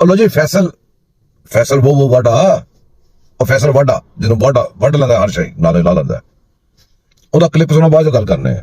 ਲੋ ਜੀ ਫੈਸਲ ਉਹ ਵਾਡਾ ਉਹ ਫੈਸਲ ਵਾਡਾ ਜਿਹਨੂੰ ਵੱਢ ਲੈਂਦਾ ਹਰ ਸ਼ੈ ਨਾਲੇ ਲਾ ਲੈਂਦਾ ਉਹਦਾ ਕਲਿੱਪ ਸੁਣੋ ਬਾਅਦ ਚ ਗੱਲ ਕਰਨੇ ਆ।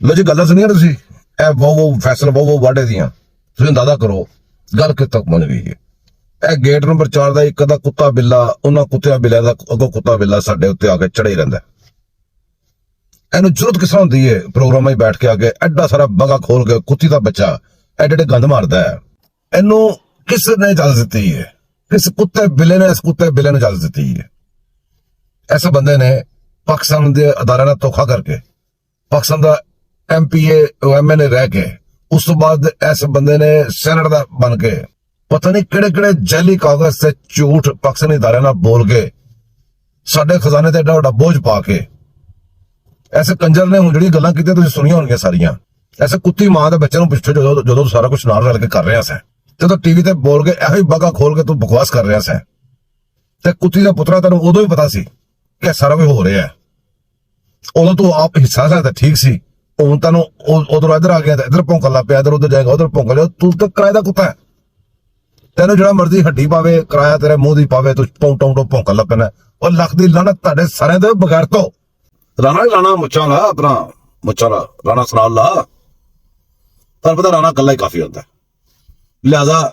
ਲੋ ਜੀ ਗੱਲਾਂ ਸੁਣੀਆਂ ਤੁਸੀਂ, ਇਹ ਉਹ ਫੈਸਲ ਉਹ ਵਾਡੇ ਦੀਆਂ ਤੁਸੀਂ ਅੰਦਾਜ਼ਾ ਕਰੋ ਗੱਲ ਕਿੱਥੇ ਤੱਕ ਪਹੁੰਚ ਗਈ ਹੈ। ਇਹ ਗੇਟ ਨੰਬਰ 4 ਦਾ ਇੱਕ ਦਾ ਕੁੱਤਾ ਬਿੱਲਾ, ਉਹਨਾਂ ਕੁੱਤਿਆਂ ਬਿੱਲਿਆਂ ਦਾ ਅੱਗੋਂ ਕੁੱਤਾ ਬਿੱਲਾ ਸਾਡੇ ਉੱਤੇ ਆ ਕੇ ਚੜ੍ਹੇ ਹੀ ਰਹਿੰਦਾ। ਇਹਨੂੰ ਜ਼ਰੂਰਤ ਕਿਸ ਤਰ੍ਹਾਂ ਹੁੰਦੀ ਹੈ ਪ੍ਰੋਗਰਾਮਾਂ 'ਚ ਬੈਠ ਕੇ ਆ ਕੇ ਐਡਾ ਸਾਰਾ ਬਗਾ ਖੋਲ ਕੇ ਕੁੱਤੀ ਦਾ ਬੱਚਾ ਐਡੇ ਗੰਦ ਮਾਰਦਾ ਹੈ। ਇਹਨੂੰ ਕਿਸ ਨੇ ਇਜਾਜ਼ਤ ਦਿੱਤੀ ਹੈ? ਕਿਸ ਕੁੱਤੇ ਬਿੱਲੇ ਨੇ, ਇਸ ਕੁੱਤੇ ਬਿੱਲੇ ਨੇ ਇਜਾਜ਼ਤ ਦਿੱਤੀ ਹੈ। ਇਸ ਬੰਦੇ ਨੇ ਪਾਕਿਸਤਾਨ ਦੇ ਅਦਾਰਿਆਂ ਨਾਲ ਧੋਖਾ ਕਰਕੇ ਪਾਕਿਸਤਾਨ ਦਾ MPA MNA ਰਹਿ ਕੇ ਉਸ ਤੋਂ ਬਾਅਦ ਇਸ ਬੰਦੇ ਨੇ ਸੈਨੇਟ ਦਾ ਬਣ ਕੇ ਪਤਾ ਨਹੀਂ ਕਿਹੜੇ ਜੈਲੀ ਕਾਗਜ਼ ਤੇ ਝੂਠ ਪਾਕਿਸਤਾਨੀ ਅਦਾਰਿਆਂ ਨਾਲ ਬੋਲ ਕੇ ਸਾਡੇ ਖਜ਼ਾਨੇ ਤੇ ਏਡਾ ਵੱਡਾ ਬੋਝ ਪਾ ਕੇ ਐਸੇ ਕੰਜਰ ਨੇ ਹੁਣ ਜਿਹੜੀ ਗੱਲਾਂ ਕੀਤੀਆਂ ਤੁਸੀਂ ਸੁਣੀਆਂ ਹੋਣਗੀਆਂ ਸਾਰੀਆਂ। ਐਸੇ ਕੁੱਤੀ ਮਾਂ ਦੇ ਬੱਚੇ ਨੂੰ ਪਿੱਛੇ ਜਦੋਂ ਸਾਰਾ ਕੁਝ ਨਾਲ ਰਲ ਕੇ ਕਰ ਰਿਹਾ ਸੈਂ ਤੇ ਤਾਂ ਟੀਵੀ ਤੇ ਬੋਲ ਕੇ ਇਹੋ ਹੀ ਬਾਗਾ ਖੋਲ ਕੇ ਤੂੰ ਬਕਵਾਸ ਕਰ ਰਿਹਾ ਸੈਂ ਤੇ ਕੁੱਤੀ ਦਾ ਪੁੱਤਰਾ ਤੈਨੂੰ ਉਦੋਂ ਹੀ ਪਤਾ ਸੀ ਕਿ ਸਾਰਾ ਕੁਝ ਹੋ ਰਿਹਾ। ਉਦੋਂ ਤੂੰ ਆਪ ਹਿੱਸਾ ਲੈਂਦਾ ਠੀਕ ਸੀ, ਹੁਣ ਤੈਨੂੰ ਉਧਰ ਇੱਧਰ ਆ ਗਿਆ ਤਾਂ ਇੱਧਰ ਭੌਂਕਣ ਲੱਗ ਪਿਆ, ਇੱਧਰ ਉੱਧਰ ਜਾਏਗਾ ਉਧਰ ਭੌਂਕ ਜਾ। ਤੂੰ ਤਾਂ ਕਿਰਾਏ ਦਾ ਕੁੱਤਾ ਹੈ, ਤੈਨੂੰ ਜਿਹੜਾ ਮਰਜ਼ੀ ਹੱਡੀ ਪਾਵੇ ਕਿਰਾਇਆ ਤੇਰੇ ਮੂੰਹ ਦੀ ਪਾਵੇ, ਤੂੰ ਟੌਂ ਭੌਂਕਣ ਲੱਗ ਪੈਣਾ। ਉਹ ਲੱਖ ਦੀ ਲਾਹਨਤ ਤੁਹਾਡੇ ਸਾਰਿਆਂ ਦੇ ਬਗੈਰ ਤੋਂ ਰਾਣਾ ਮੁੱਛਾਂ ਲਾ, ਆਪਣਾ ਮੁੱਛਾਂ ਲਾ, ਰਾਣਾ ਸੁਣਾ ਲਾ। ਤੁਹਾਨੂੰ ਪਤਾ ਰਾਣਾ ਇਕੱਲਾ ਹੀ ਕਾਫੀ ਹੁੰਦਾ, ਲਿਹਾਜ਼ਾ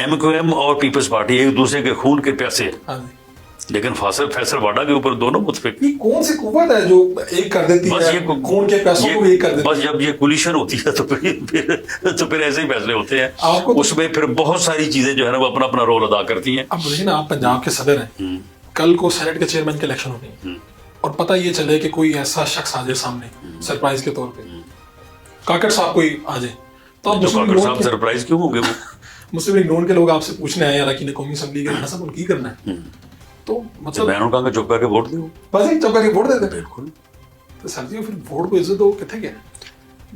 MQM اور پیپلز پارٹی ایک دوسرے کے خون کے پیاسے ہیں، ہاں جی، لیکن فیصل واڈا کے اوپر دونوں متفق. یہ کون سی قوت ہے جو ایک کر دیتی بس ہے یہ خون کے پیسوں کو ایک کر دیتی ہے؟ بس جب یہ کولیشن ہوتی ہے تو پھر ایسے ہی فیصلے ہوتے ہیں. آپ کو اس میں پھر بہت ساری چیزیں جو ہے نا وہ اپنا اپنا رول ادا کرتی ہیں. اب دیکھیں نا، آپ پنجاب کے صدر ہیں، کل کو سینٹ کے چیئرمین کے الیکشن ہونی ہے اور پتہ یہ چلے کہ کوئی ایسا شخص آ جائے سامنے سرپرائز کے طور پہ، کاکڑ صاحب کوئی آ جائے، تو اب جو کاکڑ صاحب سرپرائز کیوں ہوں گے؟ وہ مسلم لیگ نون کے لوگ آپ سے پوچھنے آئے ہیں کہ قومی اسمبلی کے سب ان کی کرنا ہے، تو مطلب میں نے کہا کہ چپ کر کے ووٹ دو. بس ایک چپکا کے ووٹ دے دیں. بالکل. تو سر جی پھر ووٹ کو عزت دو، کتنے گیا؟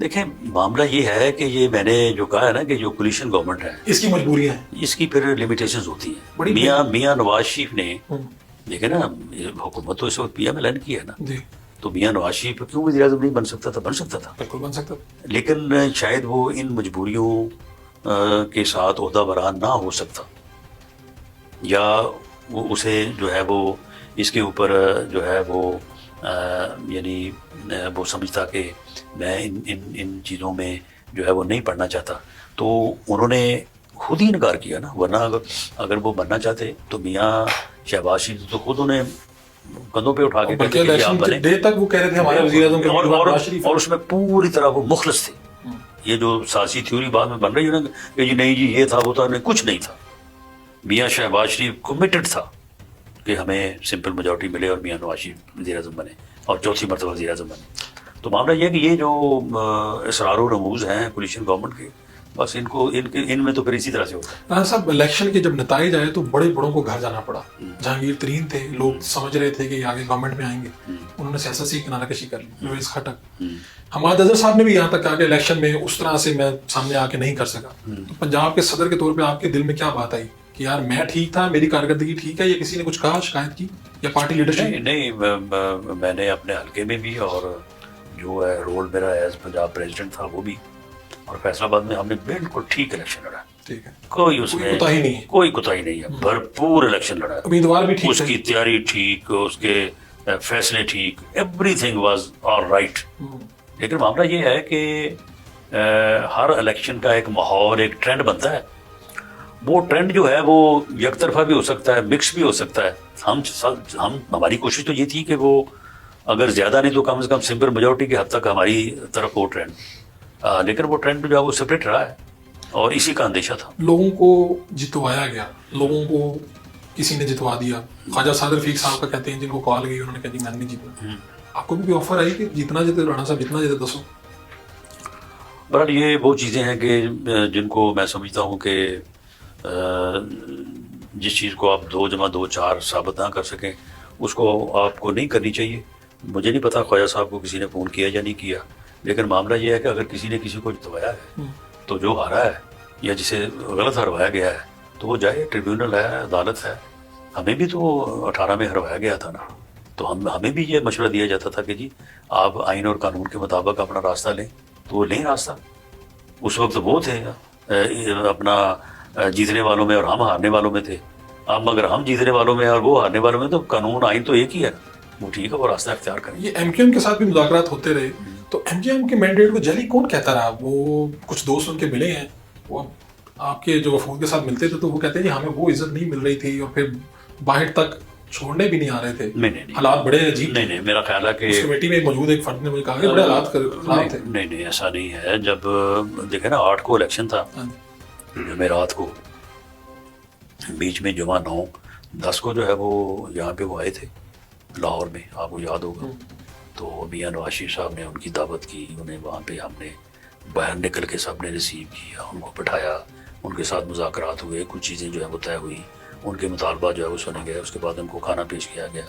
دیکھیں معاملہ یہ ہے کہ یہ میں نے جو کہا ہے نا کہ جو کولیشن گورنمنٹ ہے اس کی مجبوریاں ہیں، اس کی پھر لمیٹیشنز ہوتی بڑی ہیں. میاں نواز شریف نے دیکھیں نا حکومت تو اس وقت PMLN کی ہے نا، جی تو میاں نواز شریف کیوں وزیر اعظم نہیں بن سکتا تھا؟ بن سکتا تھا، بالکل بن سکتا. لیکن شاید وہ ان مجبوریوں کے ساتھ عہدہ بران نہ ہو سکتا، یا وہ اسے جو ہے وہ اس کے اوپر جو ہے وہ یعنی وہ سمجھتا کہ میں ان چیزوں میں جو ہے وہ نہیں پڑھنا چاہتا، تو انہوں نے خود ہی انکار کیا نا. ورنہ اگر وہ بننا چاہتے تو میاں شہباز شریف تو خود انہیں کندھوں پہ اٹھا کے بلکہ کہتے کہ آپ الیکشن کے بنیں. ڈے تک وہ کہہ رہے تھے ہمارے وزیر اعظم کے اور اس میں پوری طرح وہ مخلص تھے. یہ جو سیاسی تھیوری بعد میں بن رہی ہے نا کہ جی نہیں جی یہ تھا وہ تھا، نہیں کچھ نہیں تھا. میاں شہباز شریف کمیٹڈ تھا کہ ہمیں سمپل میجورٹی ملے اور میاں نواز شریف وزیر اعظم بنے اور چوتھی مرتبہ وزیر اعظم بنے. تو معاملہ یہ ہے کہ یہ جو اسرار و رموز ہیں کولیشن گورنمنٹ کے، بس ان میں تو پھر اسی طرح سے ہوتا ہے. رانا صاحب الیکشن کے جب نتائج آئے تو بڑے بڑوں کو گھر جانا پڑا. جہانگیر ترین تھے، لوگ سمجھ رہے تھے کہ یہ آگے گورنمنٹ میں آئیں گے، انہوں نے سیاسی کنارہ کشی کر لی. اویس خٹک، حماد اظہر صاحب نے بھی یہاں تک کہا کہ الیکشن میں اس طرح سے میں سامنے آ کے نہیں کر سکا. تو پنجاب کے صدر کے طور پہ آپ کے دل میں کیا بات آئی کہ یار میں ٹھیک تھا، میری کارکردگی ٹھیک ہے، یا کسی نے کچھ کہا، شکایت کی، یا پارٹی لیڈرشپ؟ نہیں میں نے اپنے حلقے میں بھی اور جو ہے رول میرا ایز پنجاب پریزیڈنٹ تھا وہ بھی، اور فیصلہ آباد میں ہم نے بالکل ٹھیک الیکشن لڑا. ٹھیک ہے، کوئی اس میں کوتاہی نہیں ہے، کوئی کوتاہی نہیں ہے، بھرپور الیکشن لڑا. امیدوار بھی ٹھیک اس کی تیاری ٹھیک، اس کے فیصلے ٹھیک، every thing was all right. لیکن معاملہ یہ ہے کہ ہر الیکشن کا ایک ماحول، ایک ٹرینڈ بنتا ہے. وہ ٹرینڈ جو ہے وہ یک طرفہ بھی ہو سکتا ہے، مکس بھی ہو سکتا ہے. ہماری کوشش تو یہ تھی کہ وہ اگر زیادہ نہیں تو کم از کم سمپل میجورٹی کی حد تک ہماری طرف وہ ٹرینڈ، لیکن وہ ٹرینڈ جو ہے وہ سپریٹ رہا ہے اور اسی کا اندیشہ تھا. لوگوں کو جتوایا گیا، لوگوں کو کسی نے جتوا دیا. خواجہ صادر رفیق صاحب کا کہتے ہیں جن کو کال گئی انہوں نے کہا جی میں نہیں جیتنا. آپ کو بھی آفر آئی کہ جتنا جیتے رانا صاحب جتنا جیتے دسو؟ بہرحال یہ وہ چیزیں ہیں کہ جن کو میں سمجھتا ہوں کہ جس چیز کو آپ 2 + 2 4 ثابت نہ کر سکیں اس کو آپ کو نہیں کرنی چاہیے. مجھے نہیں پتا خواجہ صاحب کو کسی نے فون کیا یا نہیں کیا، لیکن معاملہ یہ ہے کہ اگر کسی نے کسی کو جتوایا ہے تو جو ہارا ہے یا جسے غلط ہروایا گیا ہے تو وہ جائے، ٹریبیونل ہے، عدالت ہے. ہمیں بھی تو 18 میں ہروایا گیا تھا نا، تو ہمیں بھی یہ مشورہ دیا جاتا تھا کہ جی آپ آئین اور قانون کے مطابق اپنا راستہ لیں، تو وہ لیں راستہ. اس وقت وہ تھے اپنا جیتنے والوں میں اور ہم ہارنے والوں میں تھے. اب اگر ہم جیتنے والوں میں اور وہ ہارنے والوں میں تو قانون آئین تو ایک ہی ہے، وہ ٹھیک ہے، وہ راستہ اختیار کریں. یہ MQM کے ساتھ بھی مذاکرات ہوتے رہے، تو MQM کے مینڈیٹ کو جلی کون کہتا رہا؟ وہ کچھ دوست ان کے ملے ہیں، وہ آپ کے جو وفود کے ساتھ ملتے تھے تو وہ کہتے ہیں کہ ہمیں وہ عزت نہیں مل رہی تھی اور پھر باہر تک چھوڑنے بھی نہیں آ رہے تھے. نہیں حالات بڑے عجیب. نہیں میرا خیال ہے کہ اس کمیٹی میں موجود ایک فرد نے مجھے کہا کہ بڑے حالات خراب تھے. نہیں ایسا نہیں ہے. جب دیکھیں نا 8 کو الیکشن تھا، جمعرات کو، بیچ میں جمعہ 9 10 کو جو ہے وہ یہاں پہ وہ آئے تھے لاہور میں، آپ کو یاد ہوگا. تو میاں نواز شریف صاحب نے ان کی دعوت کی، انہیں وہاں پہ ہم نے باہر نکل کے سب نے ریسیو کیا، ان کو بٹھایا، ان کے ساتھ مذاکرات ہوئے، کچھ چیزیں جو ہے وہ طے ہوئی، ان کے مطالبات جو ہے وہ سنے گئے. اس کے بعد ان کو کھانا پیش کیا گیا.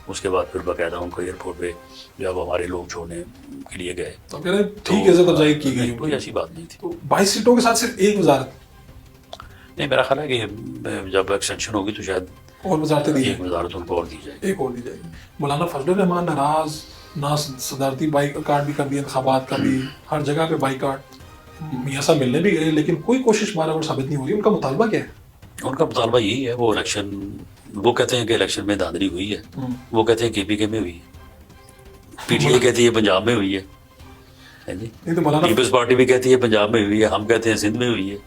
اس کے بعد پھر باقاعدہ ان کو ایئرپورٹ پہ جب ہمارے لوگ چھوڑنے کے لیے گئے تو کہہ رہے ہیں ٹھیک عزت افزائی کی گئی. کوئی ایسی بات نہیں تھی. تو 22 سیٹوں کے ساتھ صرف ایک وزارت؟ نہیں میرا خیال ہے کہ جب ایکسٹینشن ہوگی تو شاید اور وزارتیں دی ایک وزارت ان کو اور دی جائے گی. ایک اور دی جائے گی. مولانا فضل الرحمان ناراض، نہ صدارتی بائیکاٹ بھی کر دیا، انتخابات کا بھی، ہر جگہ پہ بائیکاٹ. میاں صاحب ملنے بھی گئے لیکن کوئی کوشش مارا اور ثابت نہیں ہوئی. ان کا مطالبہ کیا ہے؟ ان کا مطالبہ یہی ہے، وہ الیکشن، وہ کہتے ہیں کہ الیکشن میں دھاندلی ہوئی ہے، وہ کہتے ہیں KPK میں ہوئی ہے، PTI کہتی ہے پنجاب میں ہوئی ہے، نہیں تو مولانا پیپلز پارٹی بھی کہتی ہے پنجاب میں ہوئی ہے، ہم کہتے ہیں سندھ میں ہوئی ہے.